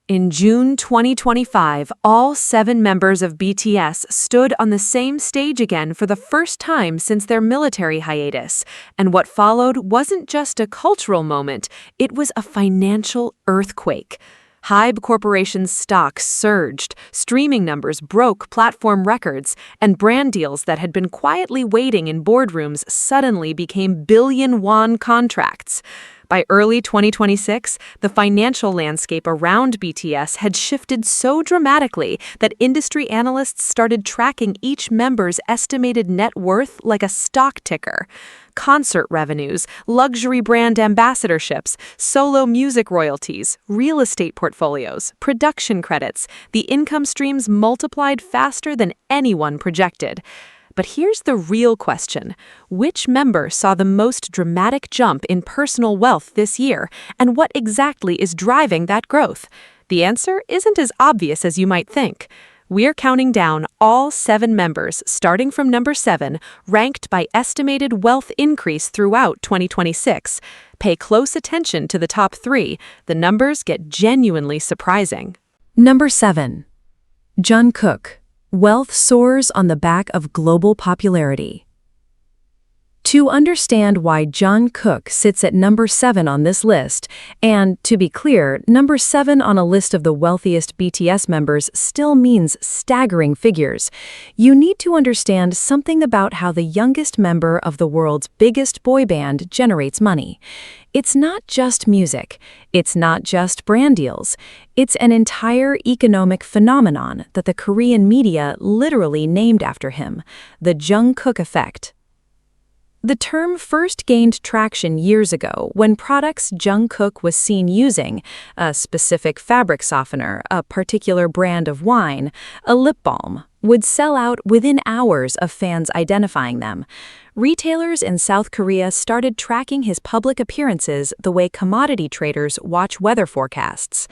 In June 2025, all 7 members of BTS stood on the same stage again for the first time since their military hiatus, and what followed wasn't just a cultural moment, it was a financial earthquake. Hybe Corporation's stock surged, streaming numbers broke platform records, and brand deals that had been quietly waiting in boardrooms suddenly became billion-won contracts. By early 2026, the financial landscape around BTS had shifted so dramatically that industry analysts started tracking each member's estimated net worth like a stock ticker. Concert revenues, luxury brand ambassadorships, solo music royalties, real estate portfolios, production credits, the income streams multiplied faster than anyone projected. But here's the real question. Which member saw the most dramatic jump in personal wealth this year, and what exactly is driving that growth? The answer isn't as obvious as you might think. We're counting down all 7 members, starting from number 7, ranked by estimated wealth increase throughout 2026. Pay close attention to the top 3. The numbers get genuinely surprising. Number 7. Jungkook. Wealth soars on the back of global popularity. To understand why Jungkook sits at number 7 on this list, and to be clear, number 7 on a list of the wealthiest BTS members still means staggering figures, you need to understand something about how the youngest member of the world's biggest boy band generates money. It's not just music, it's not just brand deals, it's an entire economic phenomenon that the Korean media literally named after him, the Jungkook effect. The term first gained traction years ago when products Jungkook was seen using, a specific fabric softener, a particular brand of wine, a lip balm, would sell out within hours of fans identifying them. Retailers in South Korea started tracking his public appearances the way commodity traders watch weather forecasts.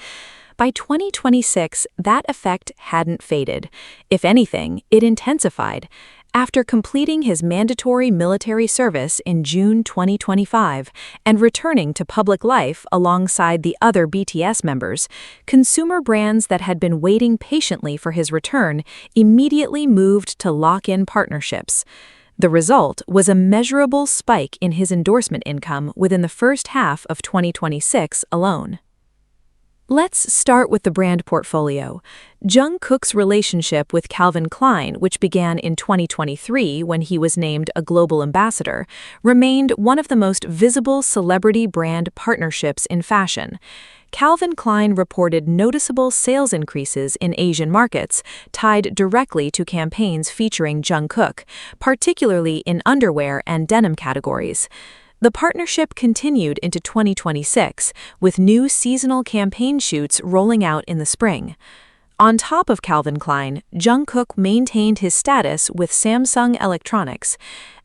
By 2026, that effect hadn't faded. If anything, it intensified. After completing his mandatory military service in June 2025 and returning to public life alongside the other BTS members, consumer brands that had been waiting patiently for his return immediately moved to lock in partnerships. The result was a measurable spike in his endorsement income within the first half of 2026 alone. Let's start with the brand portfolio. Jungkook's relationship with Calvin Klein, which began in 2023 when he was named a global ambassador, remained one of the most visible celebrity brand partnerships in fashion. Calvin Klein reported noticeable sales increases in Asian markets tied directly to campaigns featuring Jungkook, particularly in underwear and denim categories. The partnership continued into 2026, with new seasonal campaign shoots rolling out in the spring. On top of Calvin Klein, Jungkook maintained his status with Samsung Electronics.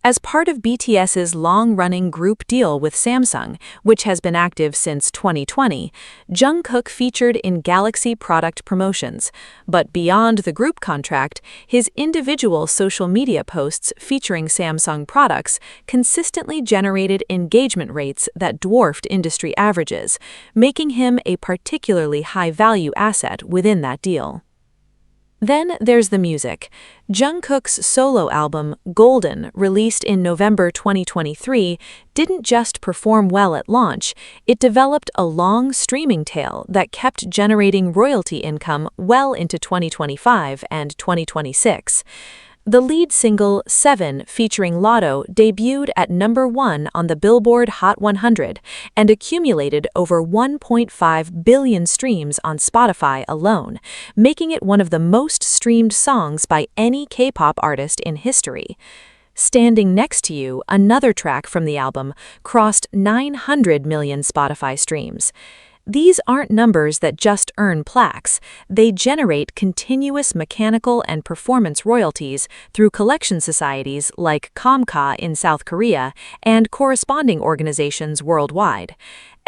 As part of BTS's long-running group deal with Samsung, which has been active since 2020, Jungkook featured in Galaxy product promotions. But beyond the group contract, his individual social media posts featuring Samsung products consistently generated engagement rates that dwarfed industry averages, making him a particularly high-value asset within that deal. Then there's the music. Jungkook's solo album, Golden, released in November 2023, didn't just perform well at launch, it developed a long streaming tail that kept generating royalty income well into 2025 and 2026. The lead single, 7, featuring Lotto, debuted at number 1 on the Billboard Hot 100 and accumulated over 1.5 billion streams on Spotify alone, making it one of the most streamed songs by any K-pop artist in history. Standing Next to You, another track from the album, crossed 900 million Spotify streams. These aren't numbers that just earn plaques, they generate continuous mechanical and performance royalties through collection societies like Komka in South Korea and corresponding organizations worldwide.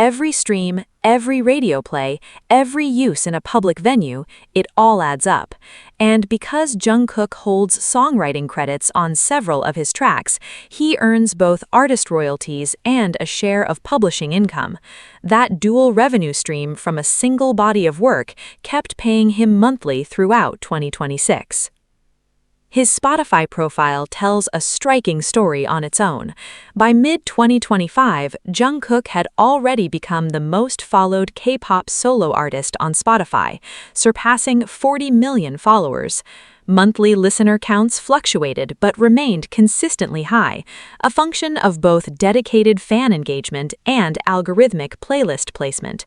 Every stream, every radio play, every use in a public venue, it all adds up. And because Jungkook holds songwriting credits on several of his tracks, he earns both artist royalties and a share of publishing income. That dual revenue stream from a single body of work kept paying him monthly throughout 2026. His Spotify profile tells a striking story on its own. By mid-2025, Jungkook had already become the most followed K-pop solo artist on Spotify, surpassing 40 million followers. Monthly listener counts fluctuated but remained consistently high, a function of both dedicated fan engagement and algorithmic playlist placement.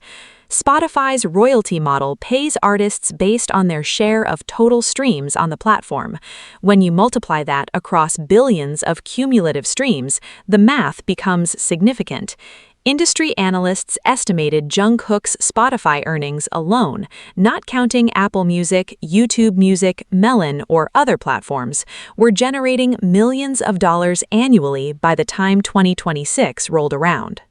Spotify's royalty model pays artists based on their share of total streams on the platform. When you multiply that across billions of cumulative streams, the math becomes significant. Industry analysts estimated Jungkook's Spotify earnings alone, not counting Apple Music, YouTube Music, Melon, or other platforms, were generating millions of dollars annually by the time 2026 rolled around.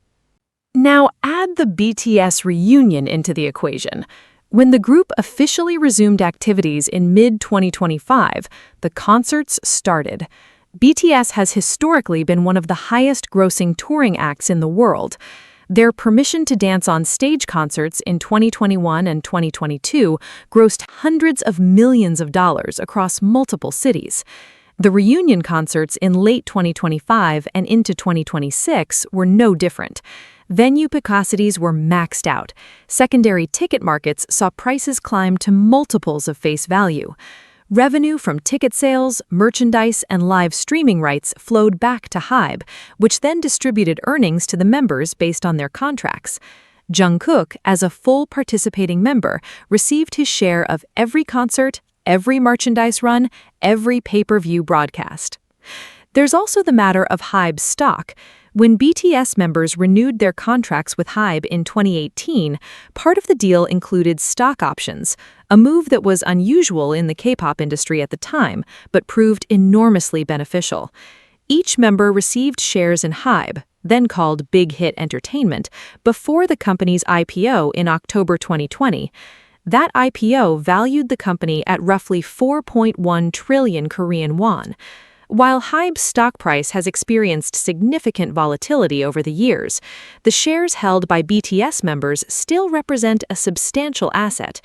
Now add the BTS reunion into the equation. When the group officially resumed activities in mid-2025, the concerts started. BTS has historically been one of the highest-grossing touring acts in the world. Their Permission to Dance on Stage concerts in 2021 and 2022 grossed hundreds of millions of dollars across multiple cities. The reunion concerts in late 2025 and into 2026 were no different. Venue capacities were maxed out. Secondary ticket markets saw prices climb to multiples of face value. Revenue from ticket sales, merchandise, and live streaming rights flowed back to Hybe, which then distributed earnings to the members based on their contracts. Jungkook, as a full participating member, received his share of every concert, every merchandise run, every pay-per-view broadcast. There's also the matter of Hybe's stock. When BTS members renewed their contracts with Hybe in 2018, part of the deal included stock options, a move that was unusual in the K-pop industry at the time, but proved enormously beneficial. Each member received shares in Hybe, then called Big Hit Entertainment, before the company's IPO in October 2020. That IPO valued the company at roughly 4.1 trillion Korean won. While Hybe's stock price has experienced significant volatility over the years, the shares held by BTS members still represent a substantial asset.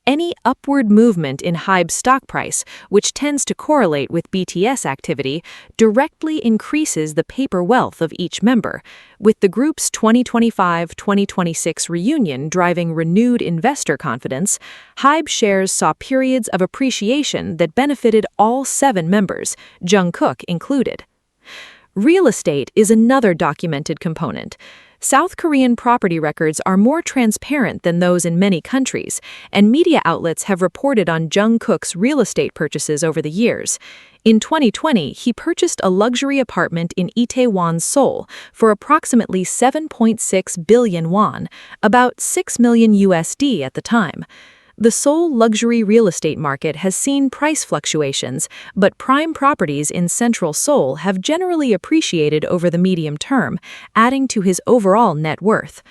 Any upward movement in Hybe's stock price, which tends to correlate with BTS activity, directly increases the paper wealth of each member, with the group's 2025-2026 reunion driving renewed investor confidence. Hybe shares saw periods of appreciation that benefited all 7 members, Jungkook included. Real estate is another documented component. South Korean property records are more transparent than those in many countries, and media outlets have reported on Jungkook's real estate purchases over the years. In 2020, he purchased a luxury apartment in Itaewon, Seoul, for approximately 7.6 billion won, about 6 million USD at the time. The Seoul luxury real estate market has seen price fluctuations, but prime properties in central Seoul have generally appreciated over the medium term, adding to his overall net worth.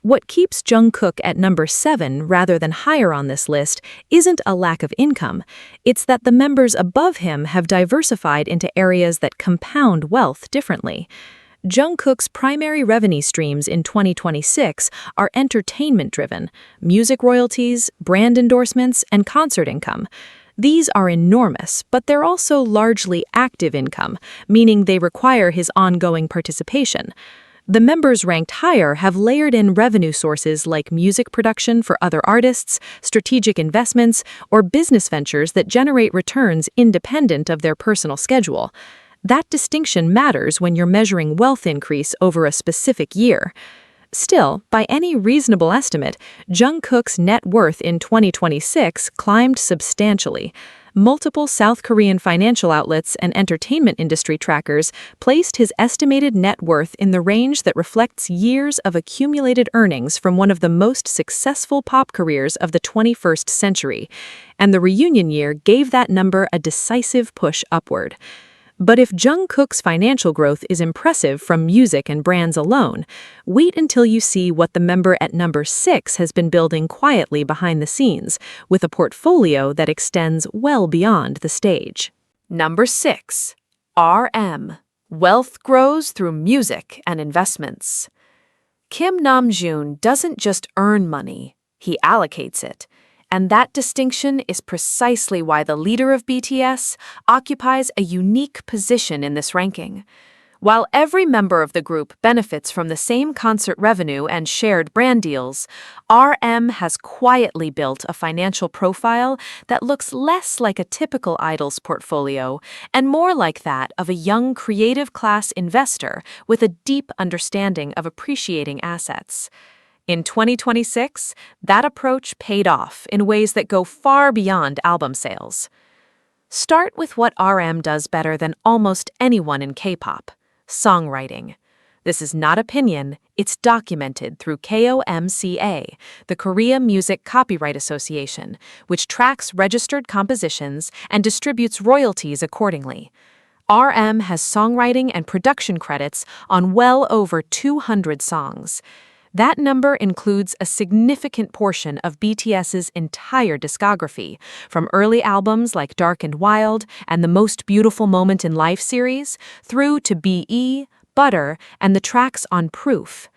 What keeps Jungkook at number 7 rather than higher on this list isn't a lack of income. It's that the members above him have diversified into areas that compound wealth differently. Jungkook's primary revenue streams in 2026 are entertainment-driven: music royalties, brand endorsements, and concert income. These are enormous, but they're also largely active income, meaning they require his ongoing participation. The members ranked higher have layered in revenue sources like music production for other artists, strategic investments, or business ventures that generate returns independent of their personal schedule. That distinction matters when you're measuring wealth increase over a specific year. Still, by any reasonable estimate, Jungkook's net worth in 2026 climbed substantially. Multiple South Korean financial outlets and entertainment industry trackers placed his estimated net worth in the range that reflects years of accumulated earnings from one of the most successful pop careers of the 21st century, and the reunion year gave that number a decisive push upward. But if Jungkook's financial growth is impressive from music and brands alone, wait until you see what the member at number 6 has been building quietly behind the scenes, with a portfolio that extends well beyond the stage. Number 6. RM. Wealth grows through music and investments. Kim Namjoon doesn't just earn money, he allocates it. And that distinction is precisely why the leader of BTS occupies a unique position in this ranking. While every member of the group benefits from the same concert revenue and shared brand deals, RM has quietly built a financial profile that looks less like a typical idol's portfolio and more like that of a young creative class investor with a deep understanding of appreciating assets. In 2026, that approach paid off in ways that go far beyond album sales. Start with what RM does better than almost anyone in K-pop: songwriting. This is not opinion, it's documented through KOMCA, the Korea Music Copyright Association, which tracks registered compositions and distributes royalties accordingly. RM has songwriting and production credits on well over 200 songs. That number includes a significant portion of BTS's entire discography, from early albums like Dark and Wild and the Most Beautiful Moment in Life series, through to BE, Butter, and the tracks on Proof.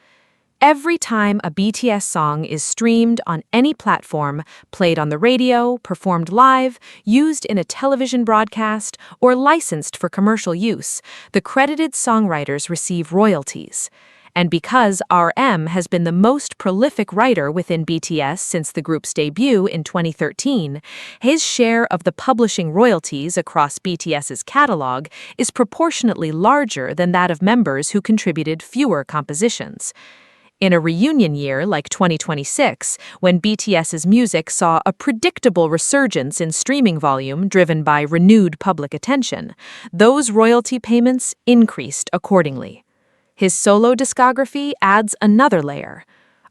Every time a BTS song is streamed on any platform, played on the radio, performed live, used in a television broadcast, or licensed for commercial use, the credited songwriters receive royalties. And because RM has been the most prolific writer within BTS since the group's debut in 2013, his share of the publishing royalties across BTS's catalog is proportionately larger than that of members who contributed fewer compositions. In a reunion year like 2026, when BTS's music saw a predictable resurgence in streaming volume driven by renewed public attention, those royalty payments increased accordingly. His solo discography adds another layer.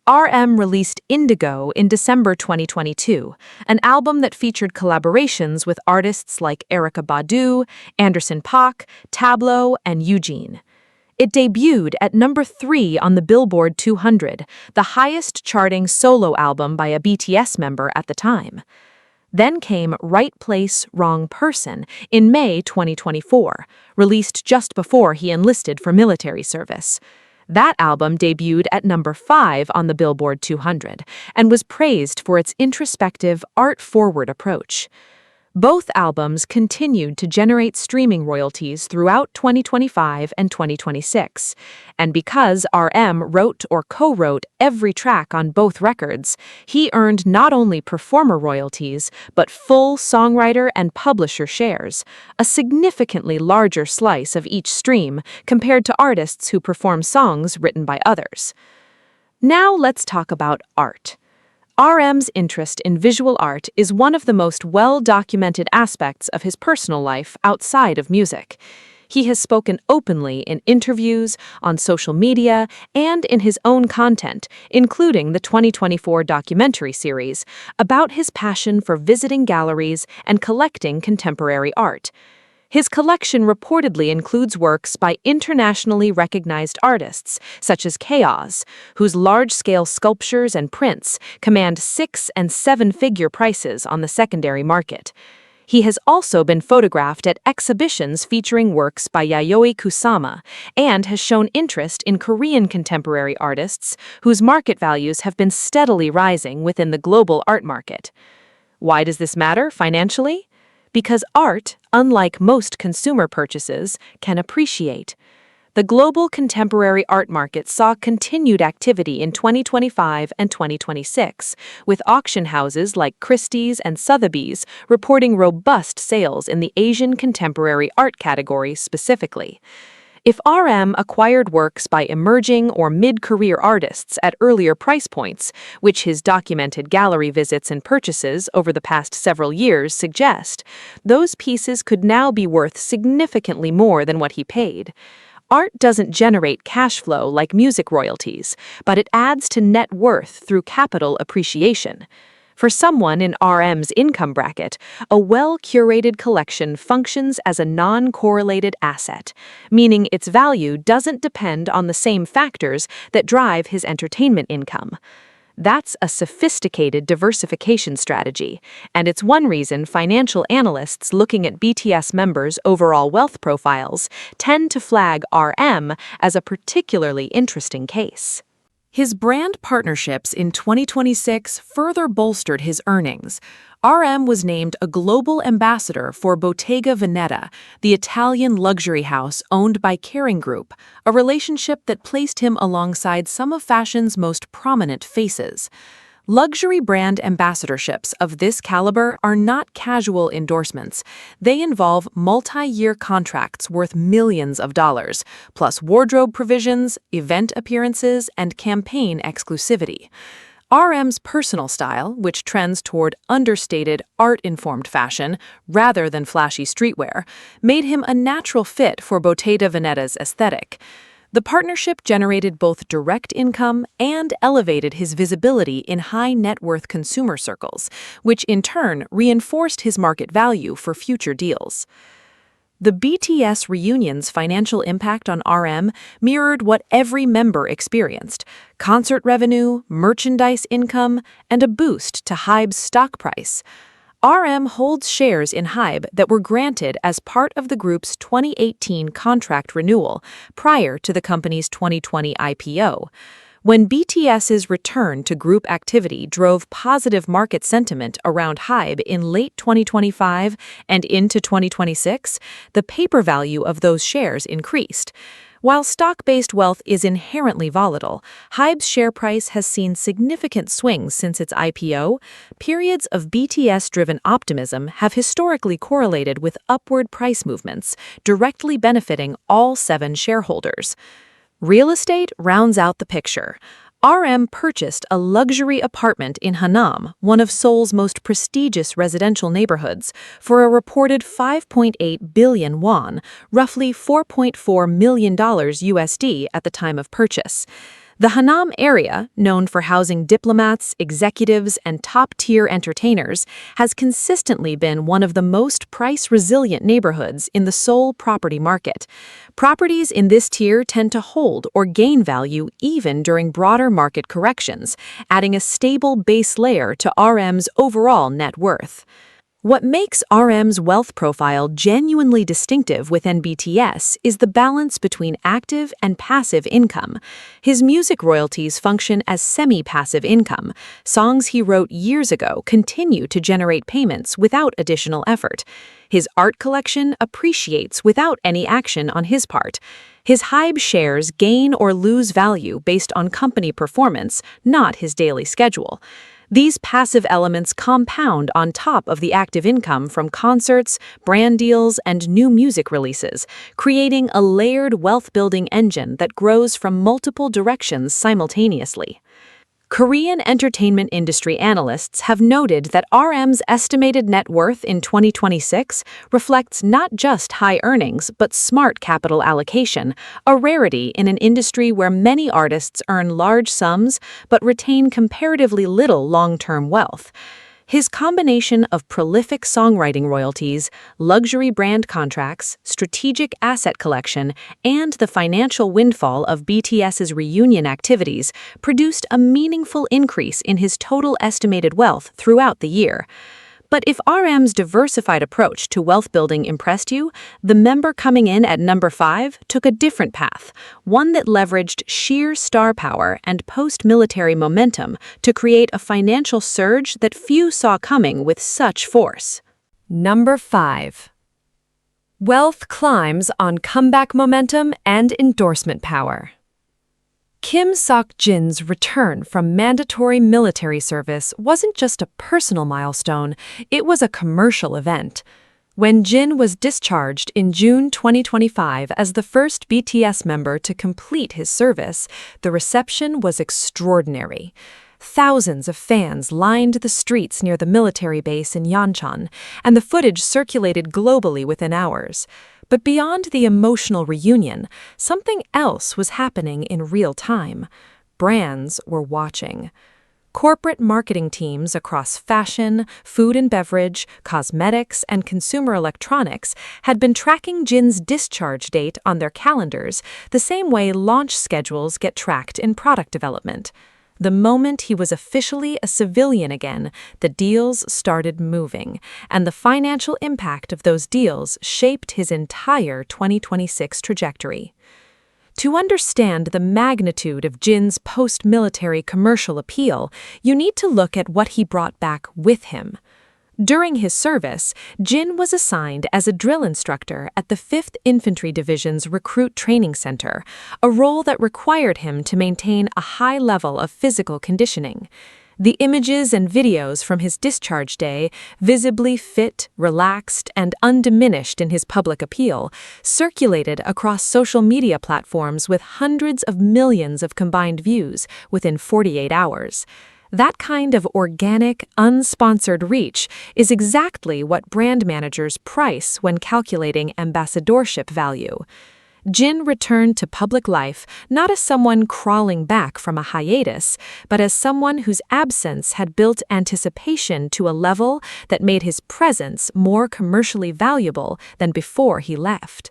RM released Indigo in December 2022, an album that featured collaborations with artists like Erykah Badu, Anderson .Paak, Tableau, and Eugene. It debuted at number 3 on the Billboard 200, the highest-charting solo album by a BTS member at the time. Then came Right Place, Wrong Person in May 2024, released just before he enlisted for military service. That album debuted at number 5 on the Billboard 200 and was praised for its introspective, art-forward approach. Both albums continued to generate streaming royalties throughout 2025 and 2026, and because RM wrote or co-wrote every track on both records, he earned not only performer royalties, but full songwriter and publisher shares, a significantly larger slice of each stream compared to artists who perform songs written by others. Now let's talk about art. RM's interest in visual art is one of the most well-documented aspects of his personal life outside of music. He has spoken openly in interviews, on social media, and in his own content, including the 2024 documentary series, about his passion for visiting galleries and collecting contemporary art. His collection reportedly includes works by internationally recognized artists, such as Chaos, whose large-scale sculptures and prints command 6- and 7-figure prices on the secondary market. He has also been photographed at exhibitions featuring works by Yayoi Kusama and has shown interest in Korean contemporary artists whose market values have been steadily rising within the global art market. Why does this matter financially? Because art, unlike most consumer purchases, can appreciate. The global contemporary art market saw continued activity in 2025 and 2026, with auction houses like Christie's and Sotheby's reporting robust sales in the Asian contemporary art category specifically. If RM acquired works by emerging or mid-career artists at earlier price points, which his documented gallery visits and purchases over the past several years suggest, those pieces could now be worth significantly more than what he paid. Art doesn't generate cash flow like music royalties, but it adds to net worth through capital appreciation. For someone in RM's income bracket, a well-curated collection functions as a non-correlated asset, meaning its value doesn't depend on the same factors that drive his entertainment income. That's a sophisticated diversification strategy, and it's one reason financial analysts looking at BTS members' overall wealth profiles tend to flag RM as a particularly interesting case. His brand partnerships in 2026 further bolstered his earnings. RM was named a global ambassador for Bottega Veneta, the Italian luxury house owned by Kering Group, a relationship that placed him alongside some of fashion's most prominent faces. Luxury brand ambassadorships of this caliber are not casual endorsements. They involve multi-year contracts worth millions of dollars, plus wardrobe provisions, event appearances, and campaign exclusivity. RM's personal style, which trends toward understated, art-informed fashion rather than flashy streetwear, made him a natural fit for Bottega Veneta's aesthetic. The partnership generated both direct income and elevated his visibility in high-net-worth consumer circles, which in turn reinforced his market value for future deals. The BTS reunion's financial impact on RM mirrored what every member experienced: concert revenue, merchandise income, and a boost to Hybe's stock price. RM holds shares in Hybe that were granted as part of the group's 2018 contract renewal prior to the company's 2020 IPO. When BTS's return to group activity drove positive market sentiment around Hybe in late 2025 and into 2026, the paper value of those shares increased. While stock-based wealth is inherently volatile, Hybe's share price has seen significant swings since its IPO. Periods of BTS-driven optimism have historically correlated with upward price movements, directly benefiting all 7 shareholders. Real estate rounds out the picture. RM purchased a luxury apartment in Hanam, one of Seoul's most prestigious residential neighborhoods, for a reported 5.8 billion won, roughly $4.4 million USD at the time of purchase. The Hanam area, known for housing diplomats, executives, and top-tier entertainers, has consistently been one of the most price-resilient neighborhoods in the Seoul property market. Properties in this tier tend to hold or gain value even during broader market corrections, adding a stable base layer to RM's overall net worth. What makes RM's wealth profile genuinely distinctive within BTS is the balance between active and passive income. His music royalties function as semi-passive income. Songs he wrote years ago continue to generate payments without additional effort. His art collection appreciates without any action on his part. His Hybe shares gain or lose value based on company performance, not his daily schedule. These passive elements compound on top of the active income from concerts, brand deals, and new music releases, creating a layered wealth-building engine that grows from multiple directions simultaneously. Korean entertainment industry analysts have noted that RM's estimated net worth in 2026 reflects not just high earnings but smart capital allocation, a rarity in an industry where many artists earn large sums but retain comparatively little long-term wealth. His combination of prolific songwriting royalties, luxury brand contracts, strategic asset collection, and the financial windfall of BTS's reunion activities produced a meaningful increase in his total estimated wealth throughout the year. But if RM's diversified approach to wealth building impressed you, the member coming in at number 5 took a different path, one that leveraged sheer star power and post-military momentum to create a financial surge that few saw coming with such force. Number 5. Wealth climbs on comeback momentum and endorsement power. Kim Sok-jin's return from mandatory military service wasn't just a personal milestone, it was a commercial event. When Jin was discharged in June 2025 as the first BTS member to complete his service, the reception was extraordinary. Thousands of fans lined the streets near the military base in Yeoncheon, and the footage circulated globally within hours. But beyond the emotional reunion, something else was happening in real time. Brands were watching. Corporate marketing teams across fashion, food and beverage, cosmetics, and consumer electronics had been tracking Jin's discharge date on their calendars the same way launch schedules get tracked in product development. The moment he was officially a civilian again, the deals started moving, and the financial impact of those deals shaped his entire 2026 trajectory. To understand the magnitude of Jin's post-military commercial appeal, you need to look at what he brought back with him. During his service, Jin was assigned as a drill instructor at the 5th Infantry Division's Recruit Training Center, a role that required him to maintain a high level of physical conditioning. The images and videos from his discharge day, visibly fit, relaxed, and undiminished in his public appeal, circulated across social media platforms with hundreds of millions of combined views within 48 hours. That kind of organic, unsponsored reach is exactly what brand managers price when calculating ambassadorship value. Jin returned to public life not as someone crawling back from a hiatus, but as someone whose absence had built anticipation to a level that made his presence more commercially valuable than before he left.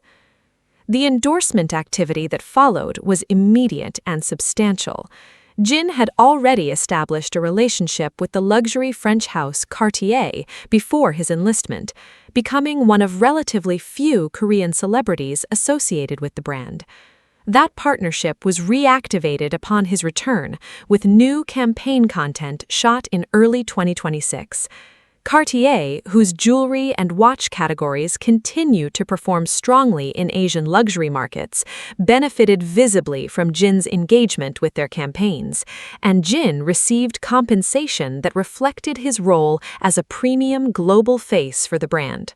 The endorsement activity that followed was immediate and substantial. Jin had already established a relationship with the luxury French house Cartier before his enlistment, becoming one of relatively few Korean celebrities associated with the brand. That partnership was reactivated upon his return, with new campaign content shot in early 2026. Cartier, whose jewelry and watch categories continue to perform strongly in Asian luxury markets, benefited visibly from Jin's engagement with their campaigns, and Jin received compensation that reflected his role as a premium global face for the brand.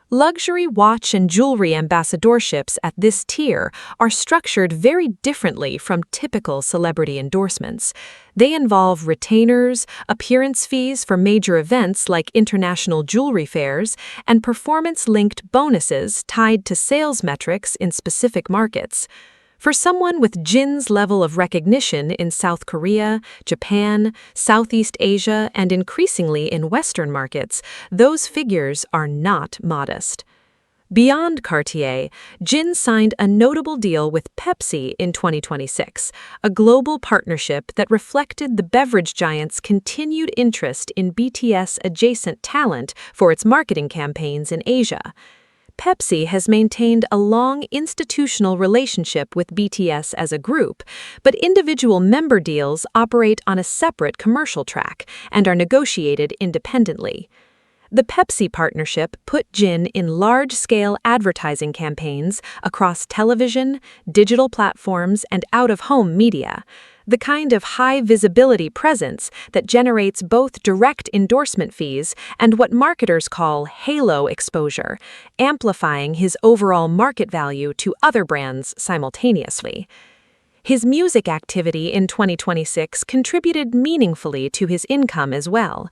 Luxury watch and jewelry ambassadorships at this tier are structured very differently from typical celebrity endorsements. They involve retainers, appearance fees for major events like international jewelry fairs, and performance-linked bonuses tied to sales metrics in specific markets. For someone with Jin's level of recognition in South Korea, Japan, Southeast Asia, and increasingly in Western markets, those figures are not modest. Beyond Cartier, Jin signed a notable deal with Pepsi in 2026, a global partnership that reflected the beverage giant's continued interest in BTS-adjacent talent for its marketing campaigns in Asia. Pepsi has maintained a long institutional relationship with BTS as a group, but individual member deals operate on a separate commercial track and are negotiated independently. The Pepsi partnership put Jin in large-scale advertising campaigns across television, digital platforms, and out-of-home media, the kind of high-visibility presence that generates both direct endorsement fees and what marketers call halo exposure, amplifying his overall market value to other brands simultaneously. His music activity in 2026 contributed meaningfully to his income as well.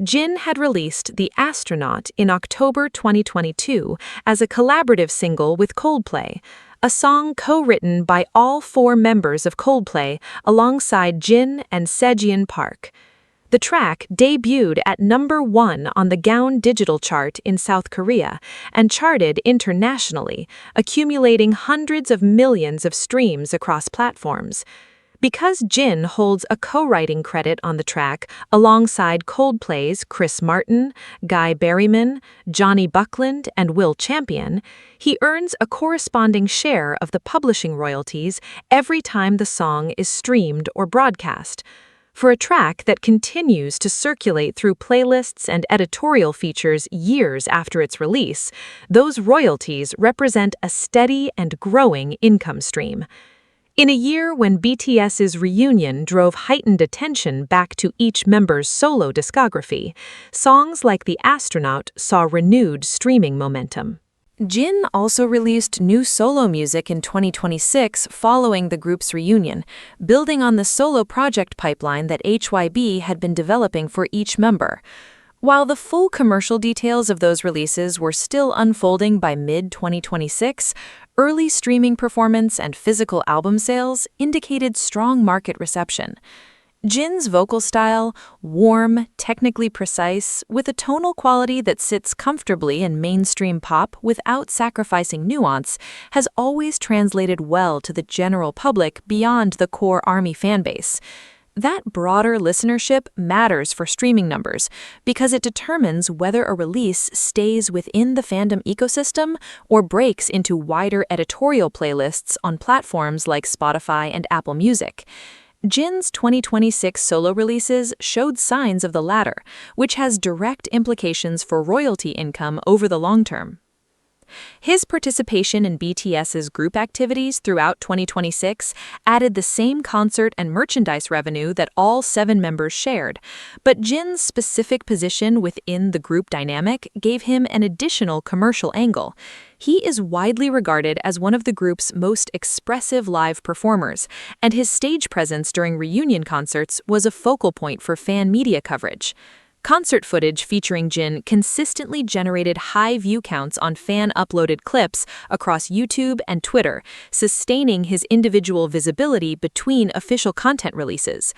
Jin had released The Astronaut in October 2022 as a collaborative single with Coldplay, a song co-written by all 4 members of Coldplay alongside Jin and Sejin Park. The track debuted at #1 on the Gaon digital chart in South Korea and charted internationally, accumulating hundreds of millions of streams across platforms. Because Jin holds a co-writing credit on the track alongside Coldplay's Chris Martin, Guy Berryman, Johnny Buckland, and Will Champion, he earns a corresponding share of the publishing royalties every time the song is streamed or broadcast. For a track that continues to circulate through playlists and editorial features years after its release, those royalties represent a steady and growing income stream. In a year when BTS's reunion drove heightened attention back to each member's solo discography, songs like The Astronaut saw renewed streaming momentum. Jin also released new solo music in 2026 following the group's reunion, building on the solo project pipeline that Hybe had been developing for each member. While the full commercial details of those releases were still unfolding by mid-2026, early streaming performance and physical album sales indicated strong market reception. Jin's vocal style, warm, technically precise, with a tonal quality that sits comfortably in mainstream pop without sacrificing nuance, has always translated well to the general public beyond the core ARMY fanbase. That broader listenership matters for streaming numbers because it determines whether a release stays within the fandom ecosystem or breaks into wider editorial playlists on platforms like Spotify and Apple Music. Jin's 2026 solo releases showed signs of the latter, which has direct implications for royalty income over the long term. His participation in BTS's group activities throughout 2026 added the same concert and merchandise revenue that all 7 members shared, but Jin's specific position within the group dynamic gave him an additional commercial angle. He is widely regarded as one of the group's most expressive live performers, and his stage presence during reunion concerts was a focal point for fan media coverage. Concert footage featuring Jin consistently generated high view counts on fan-uploaded clips across YouTube and Twitter, sustaining his individual visibility between official content releases.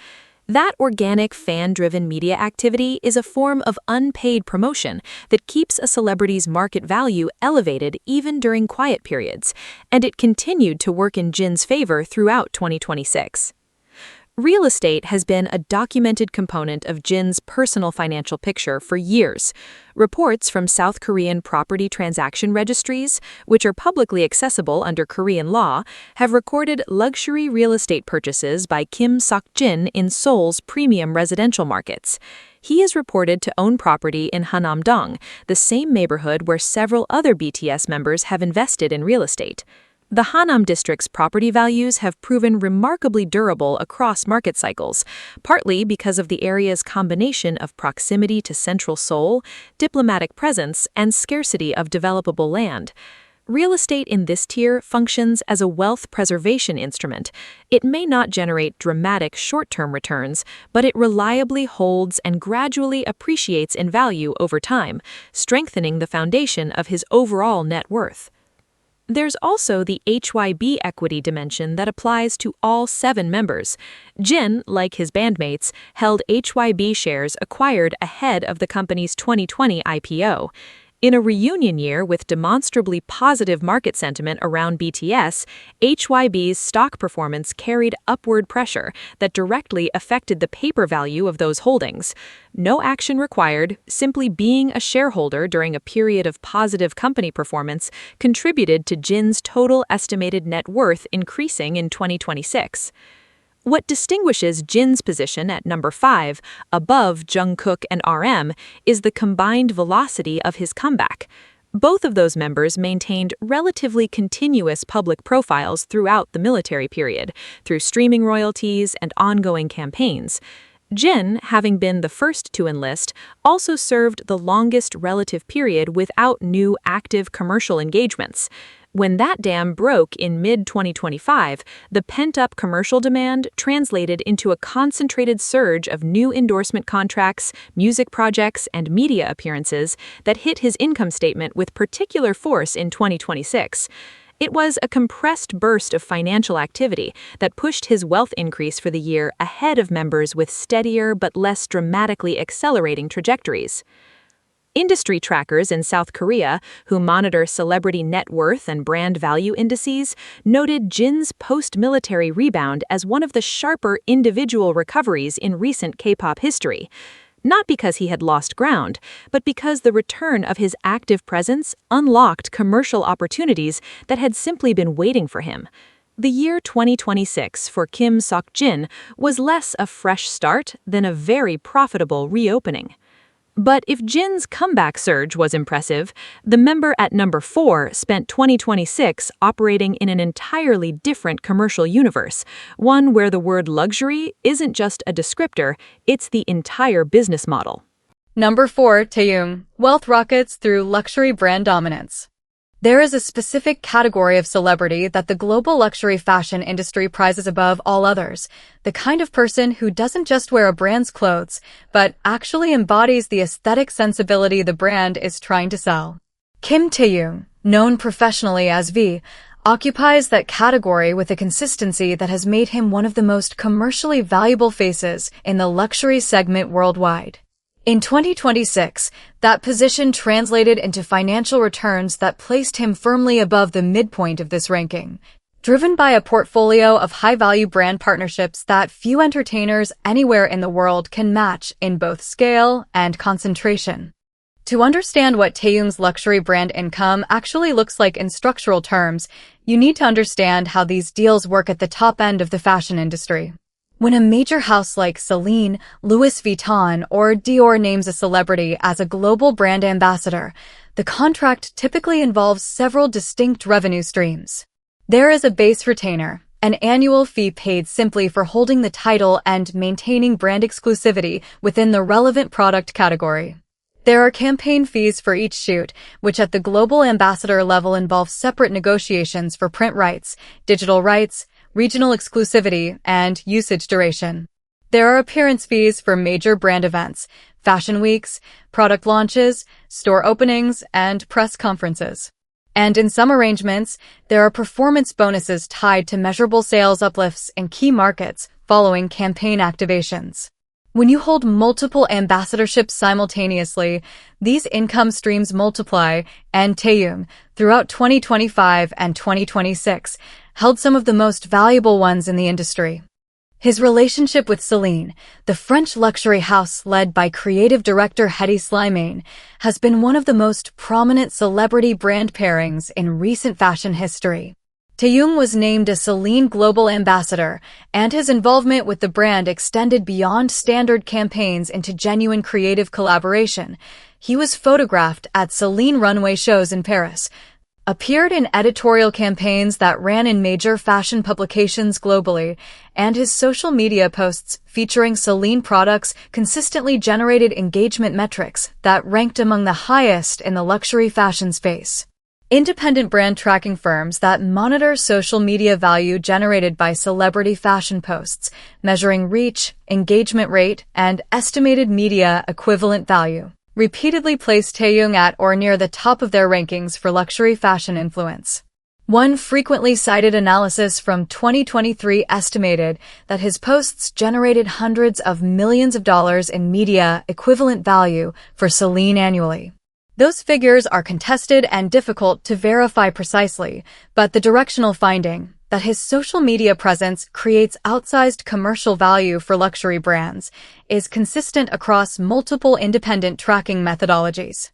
That organic fan-driven media activity is a form of unpaid promotion that keeps a celebrity's market value elevated even during quiet periods, and it continued to work in Jin's favor throughout 2026. Real estate has been a documented component of Jin's personal financial picture for years. Reports from South Korean property transaction registries, which are publicly accessible under Korean law, have recorded luxury real estate purchases by Kim Sok-jin in Seoul's premium residential markets. He is reported to own property in Hanam-dong, the same neighborhood where several other BTS members have invested in real estate. The Hanam district's property values have proven remarkably durable across market cycles, partly because of the area's combination of proximity to central Seoul, diplomatic presence, and scarcity of developable land. Real estate in this tier functions as a wealth preservation instrument. It may not generate dramatic short-term returns, but it reliably holds and gradually appreciates in value over time, strengthening the foundation of his overall net worth. There's also the Hybe equity dimension that applies to all 7 members. Jin, like his bandmates, held Hybe shares acquired ahead of the company's 2020 IPO. In a reunion year with demonstrably positive market sentiment around BTS, Hybe's stock performance carried upward pressure that directly affected the paper value of those holdings. No action required, simply being a shareholder during a period of positive company performance contributed to Jin's total estimated net worth increasing in 2026. What distinguishes Jin's position at number 5, above Jungkook and RM, is the combined velocity of his comeback. Both of those members maintained relatively continuous public profiles throughout the military period, through streaming royalties and ongoing campaigns. Jin, having been the first to enlist, also served the longest relative period without new active commercial engagements. When that dam broke in mid-2025, the pent-up commercial demand translated into a concentrated surge of new endorsement contracts, music projects, and media appearances that hit his income statement with particular force in 2026. It was a compressed burst of financial activity that pushed his wealth increase for the year ahead of members with steadier but less dramatically accelerating trajectories. Industry trackers in South Korea, who monitor celebrity net worth and brand value indices, noted Jin's post-military rebound as one of the sharper individual recoveries in recent K-pop history. Not because he had lost ground, but because the return of his active presence unlocked commercial opportunities that had simply been waiting for him. The year 2026 for Kim Sok-jin was less a fresh start than a very profitable reopening. But if Jin's comeback surge was impressive, the member at number 4 spent 2026 operating in an entirely different commercial universe, one where the word luxury isn't just a descriptor, it's the entire business model. Number 4, Taehyung. Wealth rockets through luxury brand dominance. There is a specific category of celebrity that the global luxury fashion industry prizes above all others, the kind of person who doesn't just wear a brand's clothes, but actually embodies the aesthetic sensibility the brand is trying to sell. Kim Taehyung, known professionally as V, occupies that category with a consistency that has made him one of the most commercially valuable faces in the luxury segment worldwide. In 2026, that position translated into financial returns that placed him firmly above the midpoint of this ranking, driven by a portfolio of high-value brand partnerships that few entertainers anywhere in the world can match in both scale and concentration. To understand what Taehyung's luxury brand income actually looks like in structural terms, you need to understand how these deals work at the top end of the fashion industry. When a major house like Celine, Louis Vuitton, or Dior names a celebrity as a global brand ambassador, the contract typically involves several distinct revenue streams. There is a base retainer, an annual fee paid simply for holding the title and maintaining brand exclusivity within the relevant product category. There are campaign fees for each shoot, which at the global ambassador level involve separate negotiations for print rights, digital rights, regional exclusivity, and usage duration. There are appearance fees for major brand events, fashion weeks, product launches, store openings, and press conferences. And in some arrangements, there are performance bonuses tied to measurable sales uplifts in key markets following campaign activations. When you hold multiple ambassadorships simultaneously, these income streams multiply, and Taehyung, throughout 2025 and 2026, held some of the most valuable ones in the industry. His relationship with Celine, the French luxury house led by creative director Hedi Slimane, has been one of the most prominent celebrity brand pairings in recent fashion history. Taehyung was named a Celine Global Ambassador, and his involvement with the brand extended beyond standard campaigns into genuine creative collaboration. He was photographed at Celine runway shows in Paris, appeared in editorial campaigns that ran in major fashion publications globally, and his social media posts featuring Celine products consistently generated engagement metrics that ranked among the highest in the luxury fashion space. Independent brand tracking firms that monitor social media value generated by celebrity fashion posts, measuring reach, engagement rate, and estimated media equivalent value, repeatedly place Taehyung at or near the top of their rankings for luxury fashion influence. One frequently cited analysis from 2023 estimated that his posts generated hundreds of millions of dollars in media equivalent value for Celine annually. Those figures are contested and difficult to verify precisely, but the directional finding that his social media presence creates outsized commercial value for luxury brands is consistent across multiple independent tracking methodologies.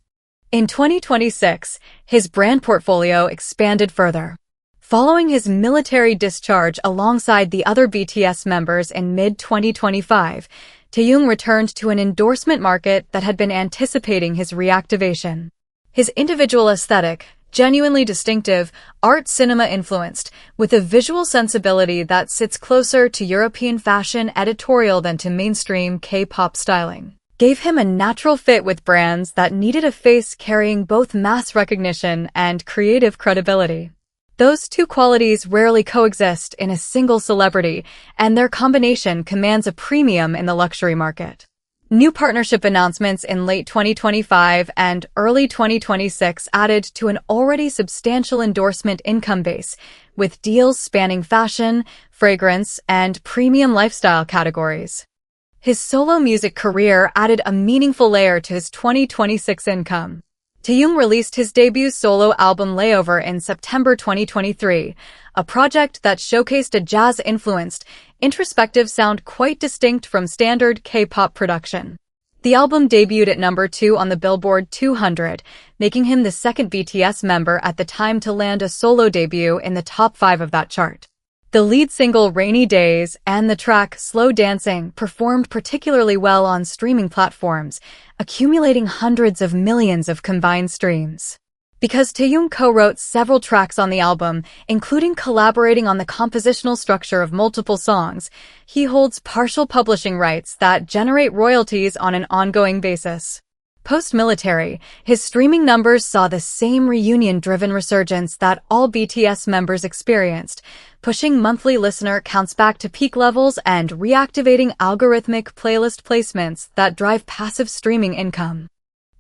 In 2026, his brand portfolio expanded further. Following his military discharge alongside the other BTS members in mid-2025, Taehyung returned to an endorsement market that had been anticipating his reactivation. His individual aesthetic, genuinely distinctive, art cinema influenced, with a visual sensibility that sits closer to European fashion editorial than to mainstream K-pop styling, gave him a natural fit with brands that needed a face carrying both mass recognition and creative credibility. Those two qualities rarely coexist in a single celebrity, and their combination commands a premium in the luxury market. New partnership announcements in late 2025 and early 2026 added to an already substantial endorsement income base, with deals spanning fashion, fragrance, and premium lifestyle categories. His solo music career added a meaningful layer to his 2026 income. Taehyung released his debut solo album Layover in September 2023, a project that showcased a jazz-influenced, introspective sound quite distinct from standard K-pop production. The album debuted at number 2 on the Billboard 200, making him the second BTS member at the time to land a solo debut in the top 5 of that chart. The lead single Rainy Days and the track Slow Dancing performed particularly well on streaming platforms, accumulating hundreds of millions of combined streams. Because Taehyung co-wrote several tracks on the album, including collaborating on the compositional structure of multiple songs, he holds partial publishing rights that generate royalties on an ongoing basis. Post-military, his streaming numbers saw the same reunion-driven resurgence that all BTS members experienced, pushing monthly listener counts back to peak levels and reactivating algorithmic playlist placements that drive passive streaming income.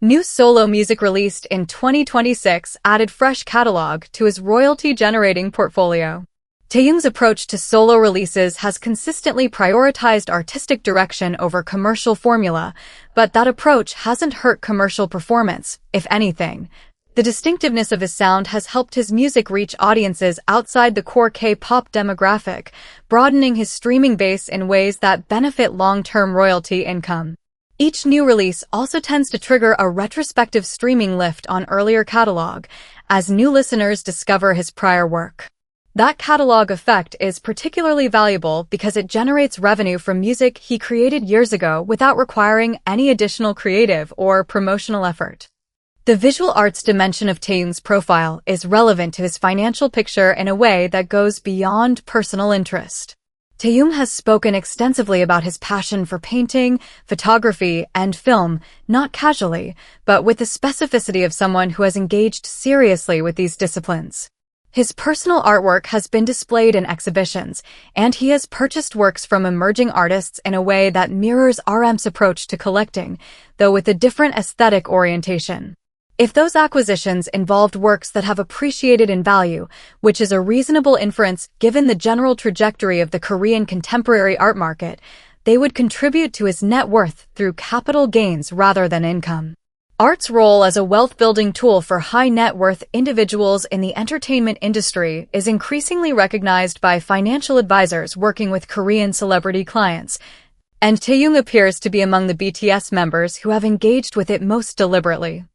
New solo music released in 2026 added fresh catalog to his royalty-generating portfolio. Taehyung's approach to solo releases has consistently prioritized artistic direction over commercial formula, but that approach hasn't hurt commercial performance, if anything. The distinctiveness of his sound has helped his music reach audiences outside the core K-pop demographic, broadening his streaming base in ways that benefit long-term royalty income. Each new release also tends to trigger a retrospective streaming lift on earlier catalog, as new listeners discover his prior work. That catalog effect is particularly valuable because it generates revenue from music he created years ago without requiring any additional creative or promotional effort. The visual arts dimension of Taehyung's profile is relevant to his financial picture in a way that goes beyond personal interest. Taehyung has spoken extensively about his passion for painting, photography, and film, not casually, but with the specificity of someone who has engaged seriously with these disciplines. His personal artwork has been displayed in exhibitions, and he has purchased works from emerging artists in a way that mirrors RM's approach to collecting, though with a different aesthetic orientation. If those acquisitions involved works that have appreciated in value, which is a reasonable inference given the general trajectory of the Korean contemporary art market, they would contribute to his net worth through capital gains rather than income. Art's role as a wealth-building tool for high-net-worth individuals in the entertainment industry is increasingly recognized by financial advisors working with Korean celebrity clients, and Taehyung appears to be among the BTS members who have engaged with it most deliberately.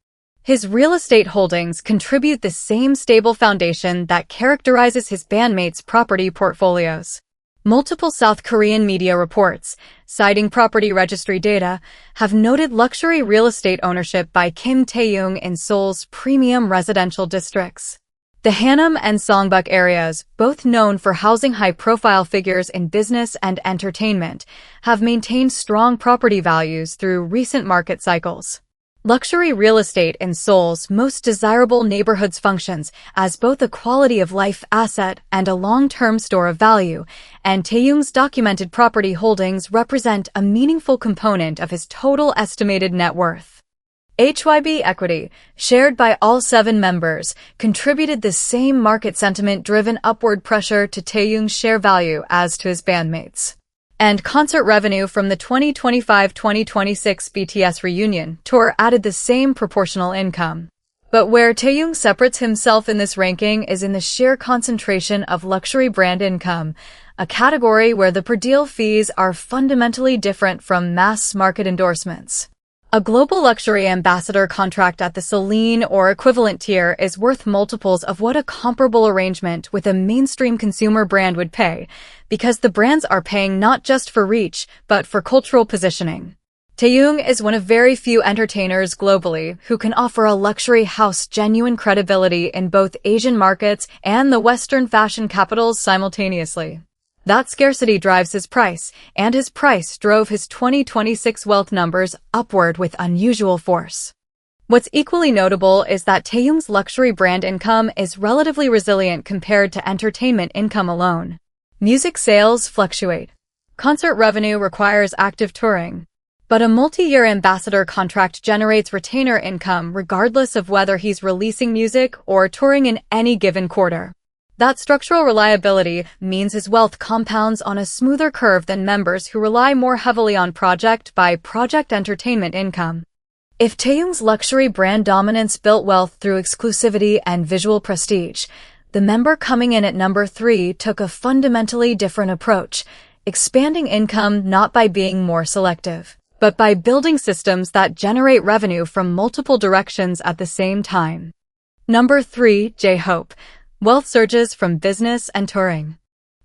His real estate holdings contribute the same stable foundation that characterizes his bandmates' property portfolios. Multiple South Korean media reports, citing property registry data, have noted luxury real estate ownership by Kim Taehyung in Seoul's premium residential districts. The Hanam and Songbuk areas, both known for housing high-profile figures in business and entertainment, have maintained strong property values through recent market cycles. Luxury real estate in Seoul's most desirable neighborhoods functions as both a quality-of-life asset and a long-term store of value, and Taehyung's documented property holdings represent a meaningful component of his total estimated net worth. Hybe equity, shared by all 7 members, contributed the same market sentiment-driven upward pressure to Taehyung's share value as to his bandmates. And concert revenue from the 2025-2026 BTS reunion tour added the same proportional income. But where Taehyung separates himself in this ranking is in the sheer concentration of luxury brand income, a category where the per deal fees are fundamentally different from mass market endorsements. A global luxury ambassador contract at the Celine or equivalent tier is worth multiples of what a comparable arrangement with a mainstream consumer brand would pay, because the brands are paying not just for reach, but for cultural positioning. Taehyung is one of very few entertainers globally who can offer a luxury house genuine credibility in both Asian markets and the Western fashion capitals simultaneously. That scarcity drives his price, and his price drove his 2026 wealth numbers upward with unusual force. What's equally notable is that Taehyung's luxury brand income is relatively resilient compared to entertainment income alone. Music sales fluctuate. Concert revenue requires active touring. But a multi-year ambassador contract generates retainer income regardless of whether he's releasing music or touring in any given quarter. That structural reliability means his wealth compounds on a smoother curve than members who rely more heavily on project-by-project entertainment income. If Taehyung's luxury brand dominance built wealth through exclusivity and visual prestige, the member coming in at number 3 took a fundamentally different approach, expanding income not by being more selective, but by building systems that generate revenue from multiple directions at the same time. Number 3, J-Hope. Wealth surges from business and touring.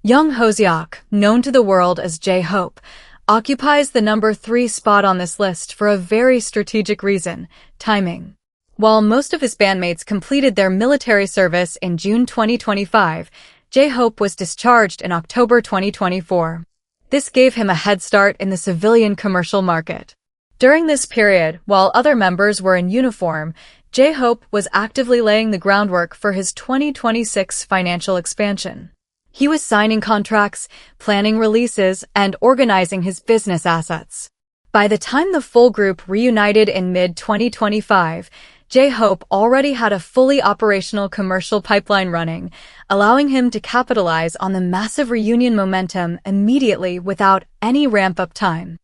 Young Hoseok, known to the world as J-Hope, occupies the number 3 spot on this list for a very strategic reason: timing. While most of his bandmates completed their military service in June 2025, J-Hope was discharged in October 2024. This gave him a head start in the civilian commercial market. During this period, while other members were in uniform, J-Hope was actively laying the groundwork for his 2026 financial expansion. He was signing contracts, planning releases, and organizing his business assets. By the time the full group reunited in mid-2025, J-Hope already had a fully operational commercial pipeline running, allowing him to capitalize on the massive reunion momentum immediately without any ramp-up time.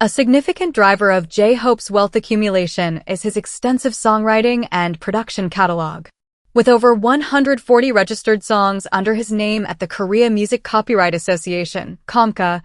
A significant driver of J-Hope's wealth accumulation is his extensive songwriting and production catalog. With over 140 registered songs under his name at the Korea Music Copyright Association, KOMCA,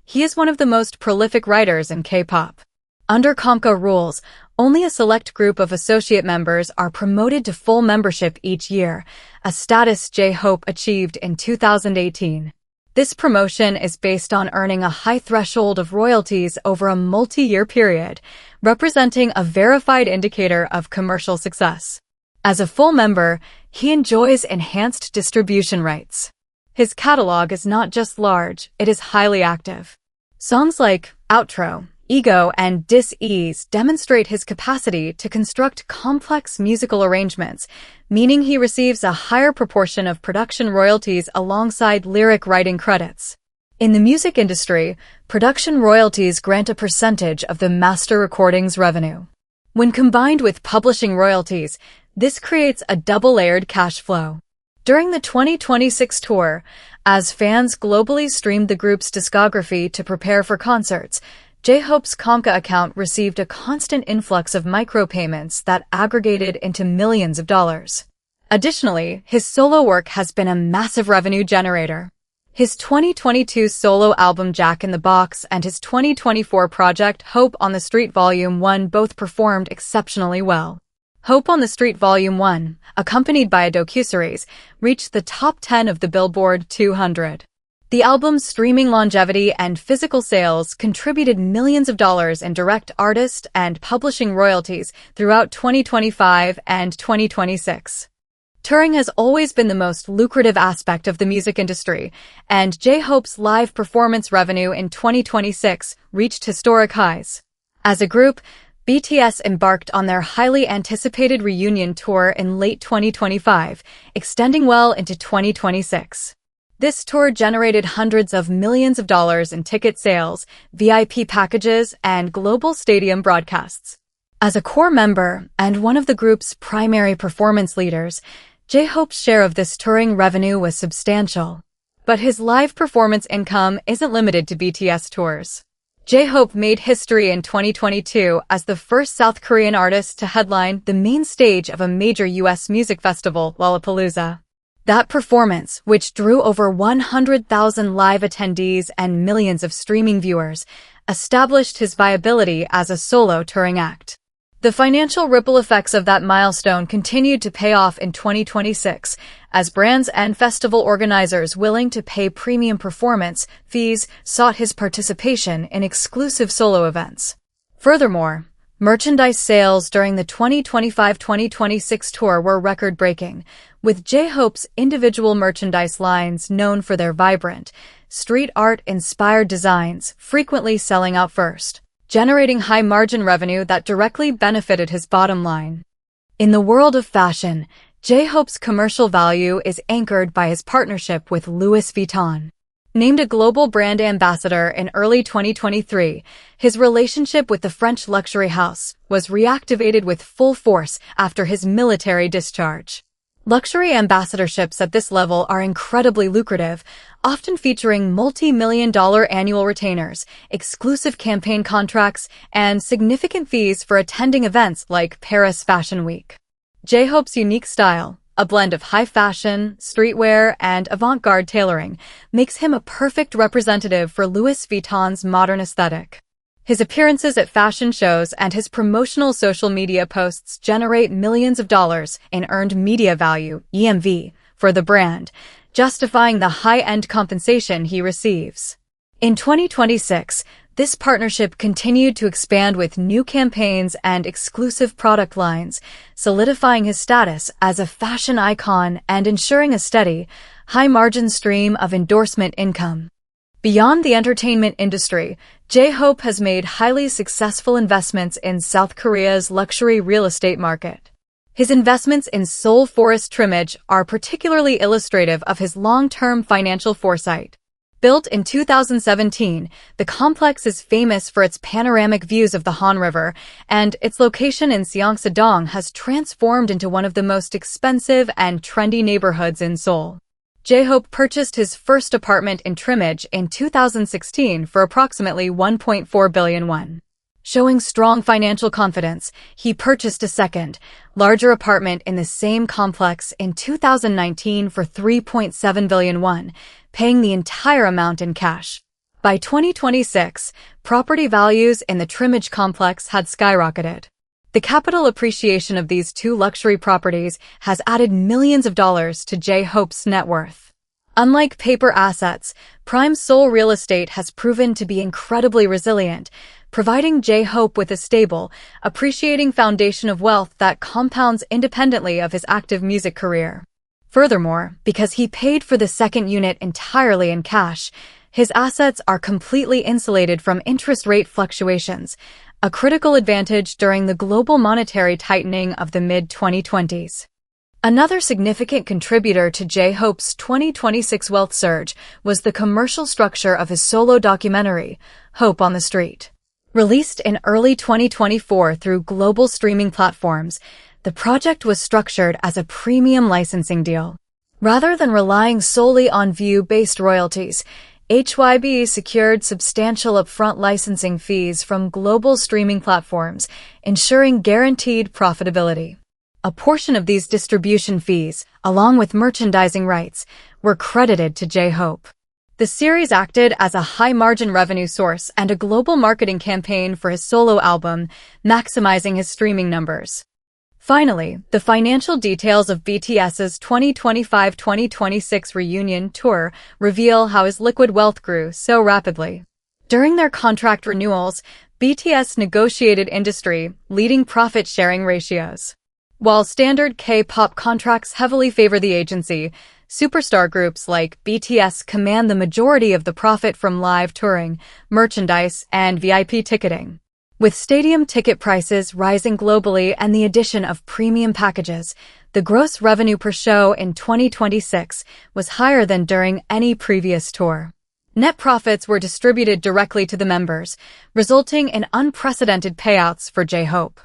he is one of the most prolific writers in K-pop. Under KOMCA rules, only a select group of associate members are promoted to full membership each year, a status J-Hope achieved in 2018. This promotion is based on earning a high threshold of royalties over a multi-year period, representing a verified indicator of commercial success. As a full member, he enjoys enhanced distribution rights. His catalog is not just large, it is highly active. Songs like Outro, Ego, and Dis-Ease demonstrate his capacity to construct complex musical arrangements, meaning he receives a higher proportion of production royalties alongside lyric writing credits. In the music industry, production royalties grant a percentage of the master recording's revenue. When combined with publishing royalties, this creates a double-layered cash flow. During the 2026 tour, as fans globally streamed the group's discography to prepare for concerts, J-Hope's KOMCA account received a constant influx of micropayments that aggregated into millions of dollars. Additionally, his solo work has been a massive revenue generator. His 2022 solo album Jack in the Box and his 2024 project Hope on the Street Volume 1 both performed exceptionally well. Hope on the Street Volume 1, accompanied by a docuseries, reached the top 10 of the Billboard 200. The album's streaming longevity and physical sales contributed millions of dollars in direct artist and publishing royalties throughout 2025 and 2026. Touring has always been the most lucrative aspect of the music industry, and J-Hope's live performance revenue in 2026 reached historic highs. As a group, BTS embarked on their highly anticipated reunion tour in late 2025, extending well into 2026. This tour generated hundreds of millions of dollars in ticket sales, VIP packages, and global stadium broadcasts. As a core member and one of the group's primary performance leaders, J-Hope's share of this touring revenue was substantial. But his live performance income isn't limited to BTS tours. J-Hope made history in 2022 as the first South Korean artist to headline the main stage of a major U.S. music festival, Lollapalooza. That performance, which drew over 100,000 live attendees and millions of streaming viewers, established his viability as a solo touring act. The financial ripple effects of that milestone continued to pay off in 2026, as brands and festival organizers willing to pay premium performance fees sought his participation in exclusive solo events. Furthermore, merchandise sales during the 2025-2026 tour were record-breaking, with J-Hope's individual merchandise lines known for their vibrant, street art-inspired designs frequently selling out first, generating high-margin revenue that directly benefited his bottom line. In the world of fashion, J-Hope's commercial value is anchored by his partnership with Louis Vuitton. Named a global brand ambassador in early 2023, his relationship with the French luxury house was reactivated with full force after his military discharge. Luxury ambassadorships at this level are incredibly lucrative, often featuring multi-million-dollar annual retainers, exclusive campaign contracts, and significant fees for attending events like Paris Fashion Week. J-Hope's unique style, a blend of high fashion, streetwear, and avant-garde tailoring, makes him a perfect representative for Louis Vuitton's modern aesthetic. His appearances at fashion shows and his promotional social media posts generate millions of dollars in earned media value, EMV, for the brand, justifying the high-end compensation he receives. In 2026, this partnership continued to expand with new campaigns and exclusive product lines, solidifying his status as a fashion icon and ensuring a steady, high-margin stream of endorsement income. Beyond the entertainment industry, J-Hope has made highly successful investments in South Korea's luxury real estate market. His investments in Seoul Forest Trimmage are particularly illustrative of his long-term financial foresight. Built in 2017, the complex is famous for its panoramic views of the Han River, and its location in Seongsadong has transformed into one of the most expensive and trendy neighborhoods in Seoul. J-Hope purchased his first apartment in Trimage in 2016 for approximately 1.4 billion won. Showing strong financial confidence, he purchased a second, larger apartment in the same complex in 2019 for 3.7 billion won, paying the entire amount in cash. By 2026, property values in the Trimage complex had skyrocketed. The capital appreciation of these two luxury properties has added millions of dollars to J-Hope's net worth. Unlike paper assets, prime Seoul real estate has proven to be incredibly resilient, providing J-Hope with a stable, appreciating foundation of wealth that compounds independently of his active music career. Furthermore, because he paid for the second unit entirely in cash, his assets are completely insulated from interest rate fluctuations, a critical advantage during the global monetary tightening of the mid-2020s. Another significant contributor to J-Hope's 2026 wealth surge was the commercial structure of his solo documentary, Hope on the Street. Released in early 2024 through global streaming platforms, the project was structured as a premium licensing deal. Rather than relying solely on view-based royalties, Hybe secured substantial upfront licensing fees from global streaming platforms, ensuring guaranteed profitability. A portion of these distribution fees, along with merchandising rights, were credited to J-Hope. The series acted as a high-margin revenue source and a global marketing campaign for his solo album, maximizing his streaming numbers. Finally, the financial details of BTS's 2025-2026 reunion tour reveal how his liquid wealth grew so rapidly. During their contract renewals, BTS negotiated industry-leading profit-sharing ratios. While standard K-pop contracts heavily favor the agency, superstar groups like BTS command the majority of the profit from live touring, merchandise, and VIP ticketing. With stadium ticket prices rising globally and the addition of premium packages, the gross revenue per show in 2026 was higher than during any previous tour. Net profits were distributed directly to the members, resulting in unprecedented payouts for J-Hope.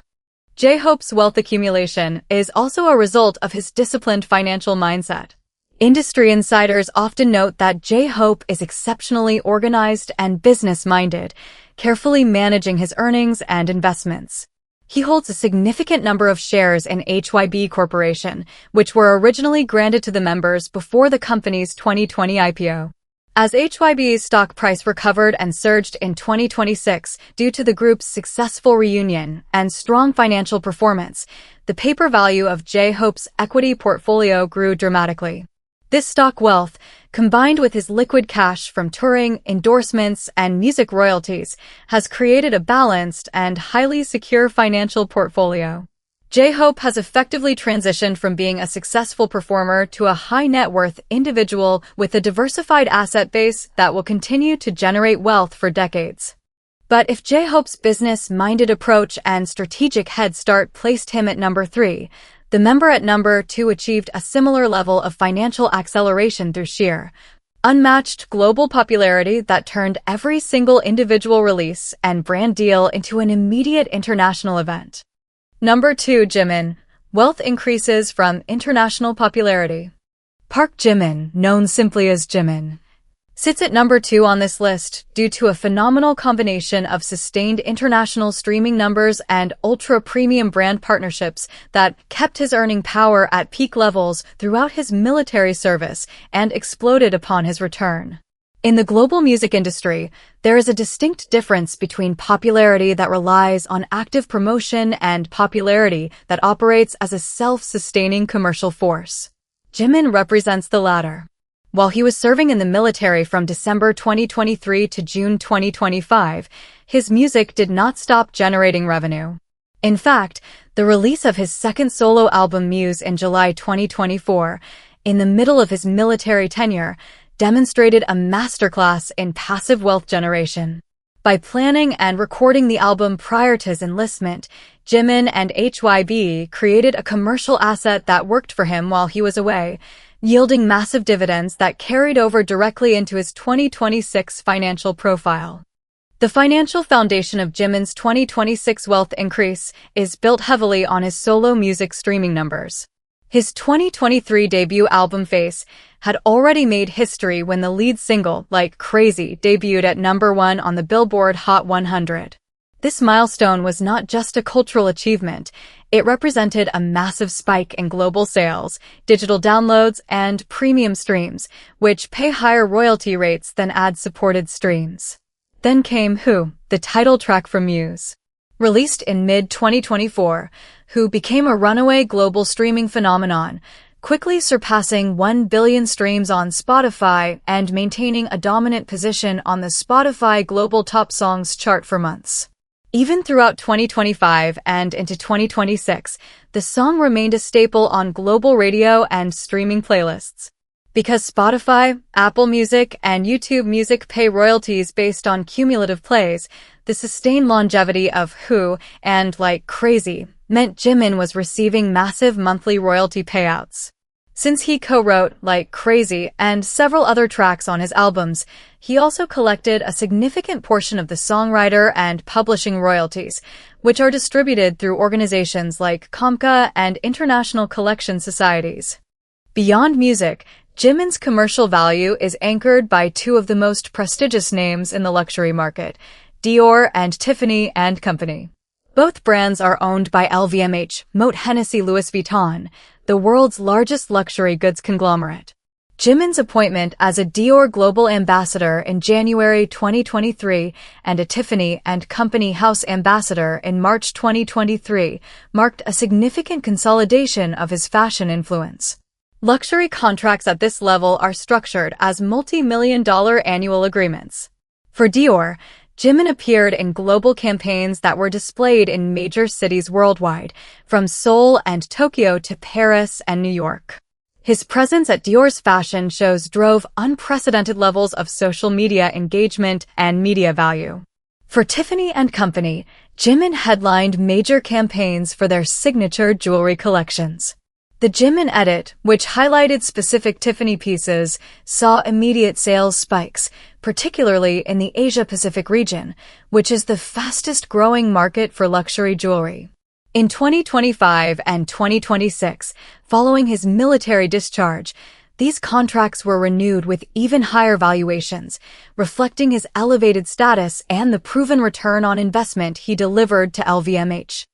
J-Hope's wealth accumulation is also a result of his disciplined financial mindset. Industry insiders often note that J-Hope is exceptionally organized and business-minded, carefully managing his earnings and investments. He holds a significant number of shares in Hybe Corporation, which were originally granted to the members before the company's 2020 IPO. As Hybe's stock price recovered and surged in 2026 due to the group's successful reunion and strong financial performance, the paper value of J-Hope's equity portfolio grew dramatically. This stock wealth, combined with his liquid cash from touring, endorsements, and music royalties, has created a balanced and highly secure financial portfolio. J-Hope has effectively transitioned from being a successful performer to a high-net-worth individual with a diversified asset base that will continue to generate wealth for decades. But if J-Hope's business-minded approach and strategic head start placed him at number 3, the member at number 2 achieved a similar level of financial acceleration through sheer, unmatched global popularity that turned every single individual release and brand deal into an immediate international event. Number 2, Jimin. Wealth increases from international popularity. Park Jimin, known simply as Jimin, sits at number 2 on this list due to a phenomenal combination of sustained international streaming numbers and ultra-premium brand partnerships that kept his earning power at peak levels throughout his military service and exploded upon his return. In the global music industry, there is a distinct difference between popularity that relies on active promotion and popularity that operates as a self-sustaining commercial force. Jimin represents the latter. While he was serving in the military from December 2023 to June 2025, his music did not stop generating revenue. In fact, the release of his second solo album Muse in July 2024, in the middle of his military tenure, demonstrated a masterclass in passive wealth generation. By planning and recording the album prior to his enlistment, Jimin and Hybe created a commercial asset that worked for him while he was away, yielding massive dividends that carried over directly into his 2026 financial profile. The financial foundation of Jimin's 2026 wealth increase is built heavily on his solo music streaming numbers. His 2023 debut album Face had already made history when the lead single, Like Crazy, debuted at #1 on the Billboard Hot 100. This milestone was not just a cultural achievement, it represented a massive spike in global sales, digital downloads, and premium streams, which pay higher royalty rates than ad-supported streams. Then came Who, the title track from Muse. Released in mid-2024, Who became a runaway global streaming phenomenon, quickly surpassing 1 billion streams on Spotify and maintaining a dominant position on the Spotify Global Top Songs chart for months. Even throughout 2025 and into 2026, the song remained a staple on global radio and streaming playlists. Because Spotify, Apple Music, and YouTube Music pay royalties based on cumulative plays, the sustained longevity of Who and Like Crazy meant Jimin was receiving massive monthly royalty payouts. Since he co-wrote Like Crazy and several other tracks on his albums, he also collected a significant portion of the songwriter and publishing royalties, which are distributed through organizations like Comca and international collection societies. Beyond music, Jimin's commercial value is anchored by two of the most prestigious names in the luxury market, Dior and Tiffany & Company. Both brands are owned by LVMH, Moët Hennessy Louis Vuitton, the world's largest luxury goods conglomerate. Jimin's appointment as a Dior Global Ambassador in January 2023 and a Tiffany & Company House Ambassador in March 2023 marked a significant consolidation of his fashion influence. Luxury contracts at this level are structured as multi-million-dollar annual agreements. For Dior, Jimin appeared in global campaigns that were displayed in major cities worldwide, from Seoul and Tokyo to Paris and New York. His presence at Dior's fashion shows drove unprecedented levels of social media engagement and media value. For Tiffany & Company, Jimin headlined major campaigns for their signature jewelry collections. The Jimin Edit, which highlighted specific Tiffany pieces, saw immediate sales spikes, particularly in the Asia-Pacific region, which is the fastest-growing market for luxury jewelry. In 2025 and 2026, following his military discharge, these contracts were renewed with even higher valuations, reflecting his elevated status and the proven return on investment he delivered to LVMH.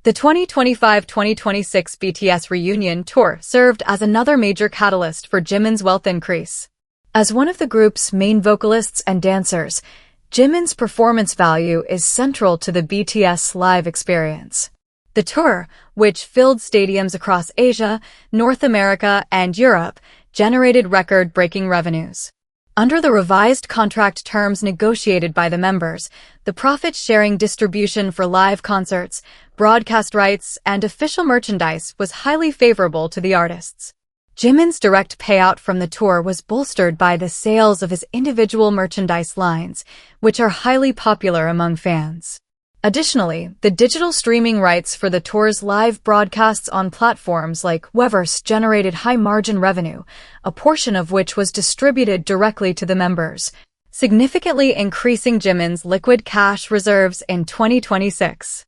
The 2025-2026 BTS reunion tour served as another major catalyst for Jimin's wealth increase. As one of the group's main vocalists and dancers, Jimin's performance value is central to the BTS live experience. The tour, which filled stadiums across Asia, North America, and Europe, generated record-breaking revenues. Under the revised contract terms negotiated by the members, the profit-sharing distribution for live concerts, broadcast rights, and official merchandise was highly favorable to the artists. Jimin's direct payout from the tour was bolstered by the sales of his individual merchandise lines, which are highly popular among fans. Additionally, the digital streaming rights for the tour's live broadcasts on platforms like Weverse generated high-margin revenue, a portion of which was distributed directly to the members, significantly increasing Jimin's liquid cash reserves in 2026.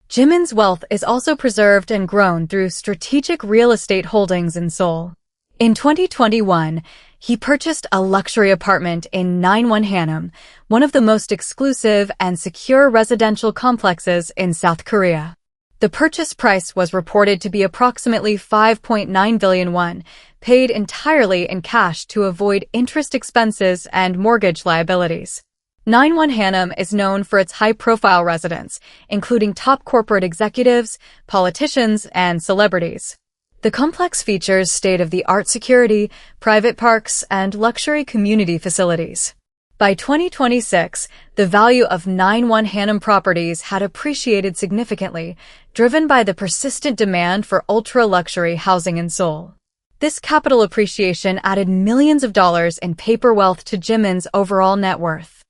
Jimin's wealth is also preserved and grown through strategic real estate holdings in Seoul. In 2021, he purchased a luxury apartment in Naeunwan Hanam, one of the most exclusive and secure residential complexes in South Korea. The purchase price was reported to be approximately 5.9 billion won, paid entirely in cash to avoid interest expenses and mortgage liabilities. Naeunwan Hanam is known for its high-profile residents, including top corporate executives, politicians, and celebrities. The complex features state-of-the-art security, private parks, and luxury community facilities. By 2026, the value of Naeunwan Hanam properties had appreciated significantly, driven by the persistent demand for ultra-luxury housing in Seoul. This capital appreciation added millions of dollars in paper wealth to Jimin's overall net worth.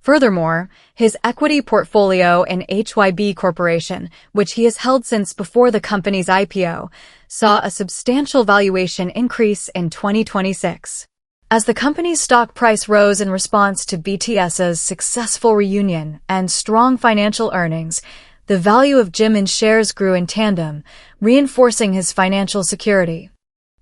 Furthermore, his equity portfolio in Hybe Corporation, which he has held since before the company's IPO, saw a substantial valuation increase in 2026. As the company's stock price rose in response to BTS's successful reunion and strong financial earnings, the value of Jimin's shares grew in tandem, reinforcing his financial security.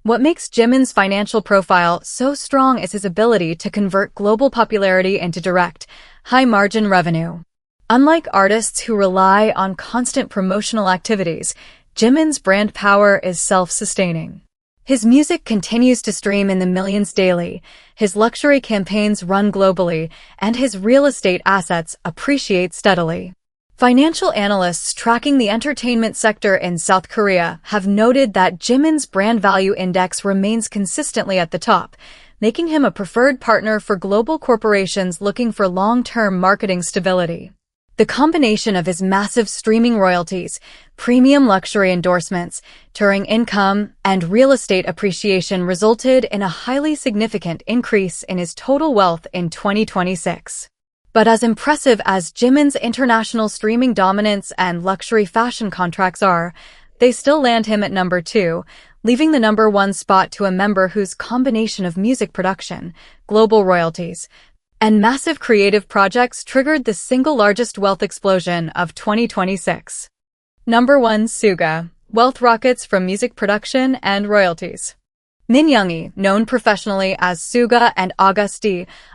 What makes Jimin's financial profile so strong is his ability to convert global popularity into direct, high-margin revenue. Unlike artists who rely on constant promotional activities, Jimin's brand power is self-sustaining. His music continues to stream in the millions daily, his luxury campaigns run globally, and his real estate assets appreciate steadily. Financial analysts tracking the entertainment sector in South Korea have noted that Jimin's brand value index remains consistently at the top, making him a preferred partner for global corporations looking for long-term marketing stability. The combination of his massive streaming royalties, premium luxury endorsements, touring income, and real estate appreciation resulted in a highly significant increase in his total wealth in 2026. But as impressive as Jimin's international streaming dominance and luxury fashion contracts are, they still land him at number 2, leaving the number 1 spot to a member whose combination of music production, global royalties, and massive creative projects triggered the single largest wealth explosion of 2026. Number 1. Suga. Wealth rockets from music production and royalties. Min Youngi, known professionally as Suga and August,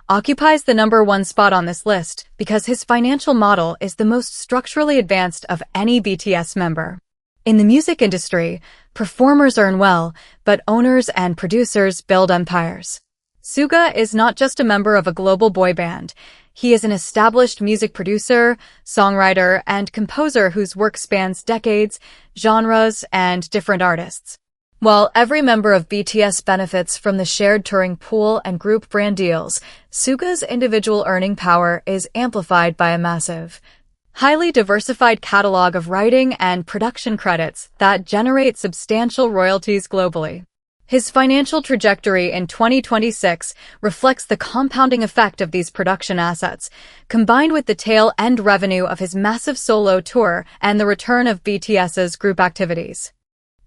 occupies the number 1 spot on this list because his financial model is the most structurally advanced of any BTS member. In the music industry, performers earn well, but owners and producers build empires. Suga is not just a member of a global boy band. He is an established music producer, songwriter, and composer whose work spans decades, genres, and different artists. While every member of BTS benefits from the shared touring pool and group brand deals, Suga's individual earning power is amplified by a massive, highly diversified catalog of writing and production credits that generate substantial royalties globally. His financial trajectory in 2026 reflects the compounding effect of these production assets, combined with the tail-end revenue of his massive solo tour and the return of BTS's group activities.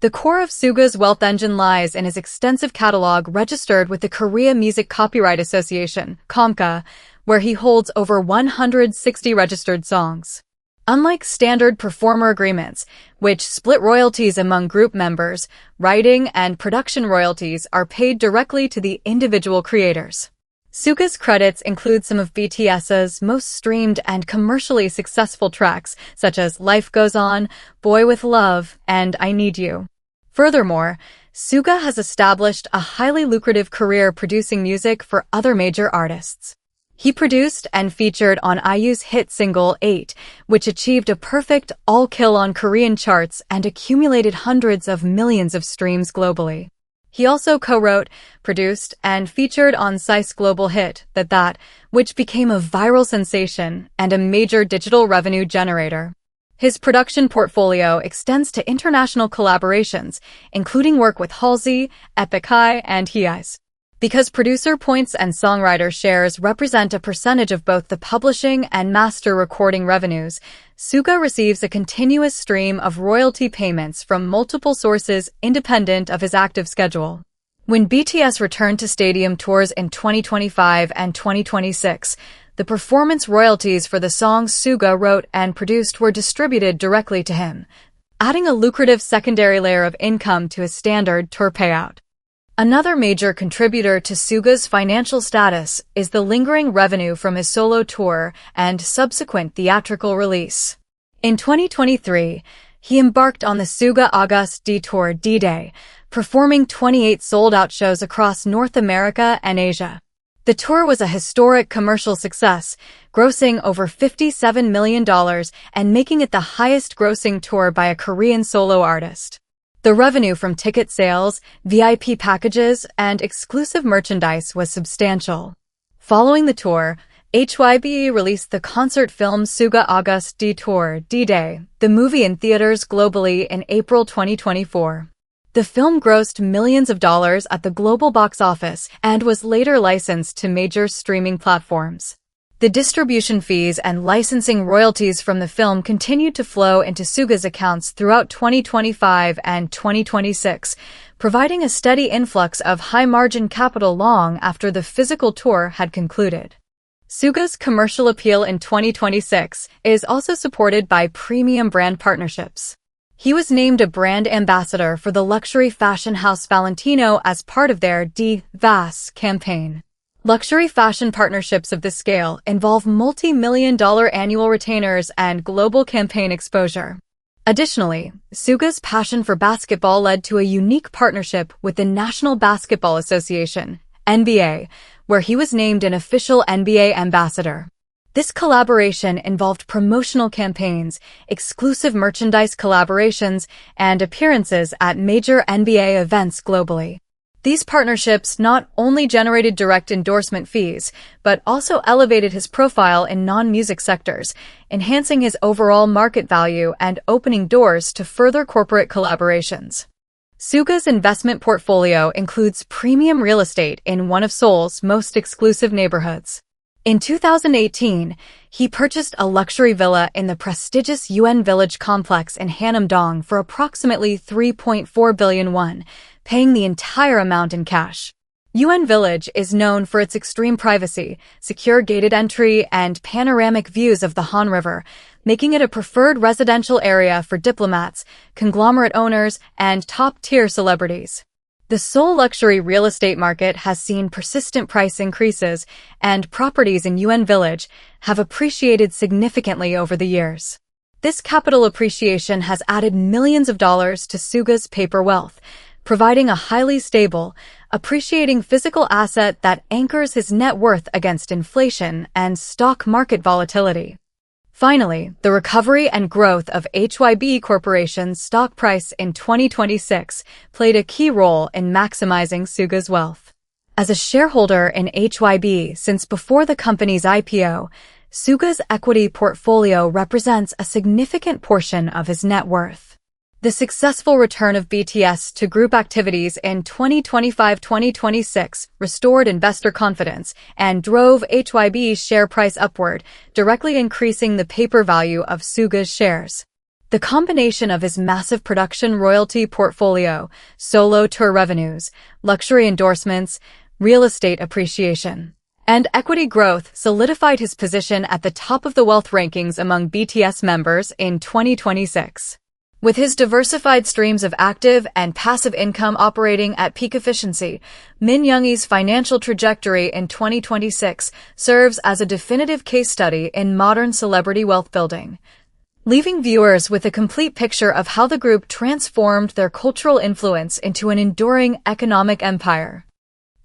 The core of Suga's wealth engine lies in his extensive catalog registered with the Korea Music Copyright Association, KOMCA, where he holds over 160 registered songs. Unlike standard performer agreements, which split royalties among group members, writing and production royalties are paid directly to the individual creators. Suga's credits include some of BTS's most streamed and commercially successful tracks, such as Life Goes On, Boy With Love, and I Need You. Furthermore, Suga has established a highly lucrative career producing music for other major artists. He produced and featured on IU's hit single 8, which achieved a perfect all-kill on Korean charts and accumulated hundreds of millions of streams globally. He also co-wrote, produced, and featured on Psy's global hit, That, which became a viral sensation and a major digital revenue generator. His production portfolio extends to international collaborations, including work with Halsey, Epic High, and Hybe. Because producer points and songwriter shares represent a percentage of both the publishing and master recording revenues, Suga receives a continuous stream of royalty payments from multiple sources independent of his active schedule. When BTS returned to stadium tours in 2025 and 2026, the performance royalties for the songs Suga wrote and produced were distributed directly to him, adding a lucrative secondary layer of income to his standard tour payout. Another major contributor to Suga's financial status is the lingering revenue from his solo tour and subsequent theatrical release. In 2023, he embarked on the Suga August Tour D-Day, performing 28 sold-out shows across North America and Asia. The tour was a historic commercial success, grossing over $57 million and making it the highest-grossing tour by a Korean solo artist. The revenue from ticket sales, VIP packages, and exclusive merchandise was substantial. Following the tour, Hybe released the concert film Suga August Tour D-Day, the movie in theaters globally in April 2024. The film grossed millions of dollars at the global box office and was later licensed to major streaming platforms. The distribution fees and licensing royalties from the film continued to flow into Suga's accounts throughout 2025 and 2026, providing a steady influx of high-margin capital long after the physical tour had concluded. Suga's commercial appeal in 2026 is also supported by premium brand partnerships. He was named a brand ambassador for the luxury fashion house Valentino as part of their DVAS campaign. Luxury fashion partnerships of this scale involve multi-million-dollar annual retainers and global campaign exposure. Additionally, Suga's passion for basketball led to a unique partnership with the National Basketball Association, NBA, where he was named an official NBA ambassador. This collaboration involved promotional campaigns, exclusive merchandise collaborations, and appearances at major NBA events globally. These partnerships not only generated direct endorsement fees, but also elevated his profile in non-music sectors, enhancing his overall market value and opening doors to further corporate collaborations. Suga's investment portfolio includes premium real estate in one of Seoul's most exclusive neighborhoods. In 2018, he purchased a luxury villa in the prestigious UN Village complex in Hanam-dong for approximately 3.4 billion won, paying the entire amount in cash. UN Village is known for its extreme privacy, secure gated entry, and panoramic views of the Han River, making it a preferred residential area for diplomats, conglomerate owners, and top-tier celebrities. The Seoul luxury real estate market has seen persistent price increases, and properties in UN Village have appreciated significantly over the years. This capital appreciation has added millions of dollars to Suga's paper wealth, providing a highly stable, appreciating physical asset that anchors his net worth against inflation and stock market volatility. Finally, the recovery and growth of Hybe Corporation's stock price in 2026 played a key role in maximizing Suga's wealth. As a shareholder in Hybe since before the company's IPO, Suga's equity portfolio represents a significant portion of his net worth. The successful return of BTS to group activities in 2025-2026 restored investor confidence and drove Hybe's share price upward, directly increasing the paper value of Suga's shares. The combination of his massive production royalty portfolio, solo tour revenues, luxury endorsements, real estate appreciation, and equity growth solidified his position at the top of the wealth rankings among BTS members in 2026. With his diversified streams of active and passive income operating at peak efficiency, Min Younghee's financial trajectory in 2026 serves as a definitive case study in modern celebrity wealth building, leaving viewers with a complete picture of how the group transformed their cultural influence into an enduring economic empire.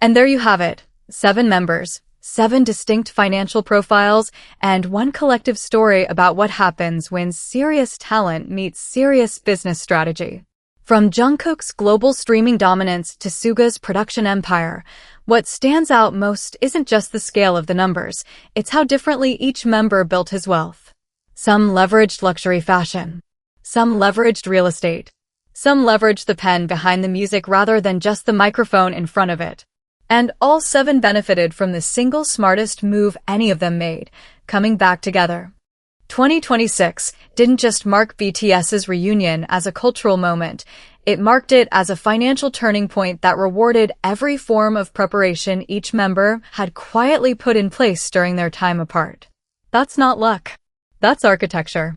And there you have it, 7 members, 7 distinct financial profiles, and one collective story about what happens when serious talent meets serious business strategy. From Jungkook's global streaming dominance to Suga's production empire, what stands out most isn't just the scale of the numbers, it's how differently each member built his wealth. Some leveraged luxury fashion. Some leveraged real estate. Some leveraged the pen behind the music rather than just the microphone in front of it. And all 7 benefited from the single smartest move any of them made, coming back together. 2026 didn't just mark BTS's reunion as a cultural moment, it marked it as a financial turning point that rewarded every form of preparation each member had quietly put in place during their time apart. That's not luck. That's architecture.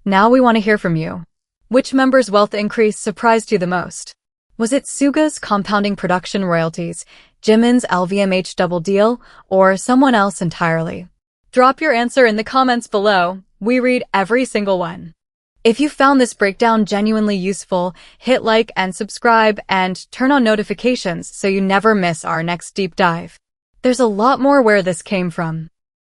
Now we want to hear from you. Which member's wealth increase surprised you the most? Was it Suga's compounding production royalties, Jimin's LVMH double deal, or someone else entirely? Drop your answer in the comments below. We read every single one. If you found this breakdown genuinely useful, hit like and subscribe and turn on notifications so you never miss our next deep dive. There's a lot more where this came from.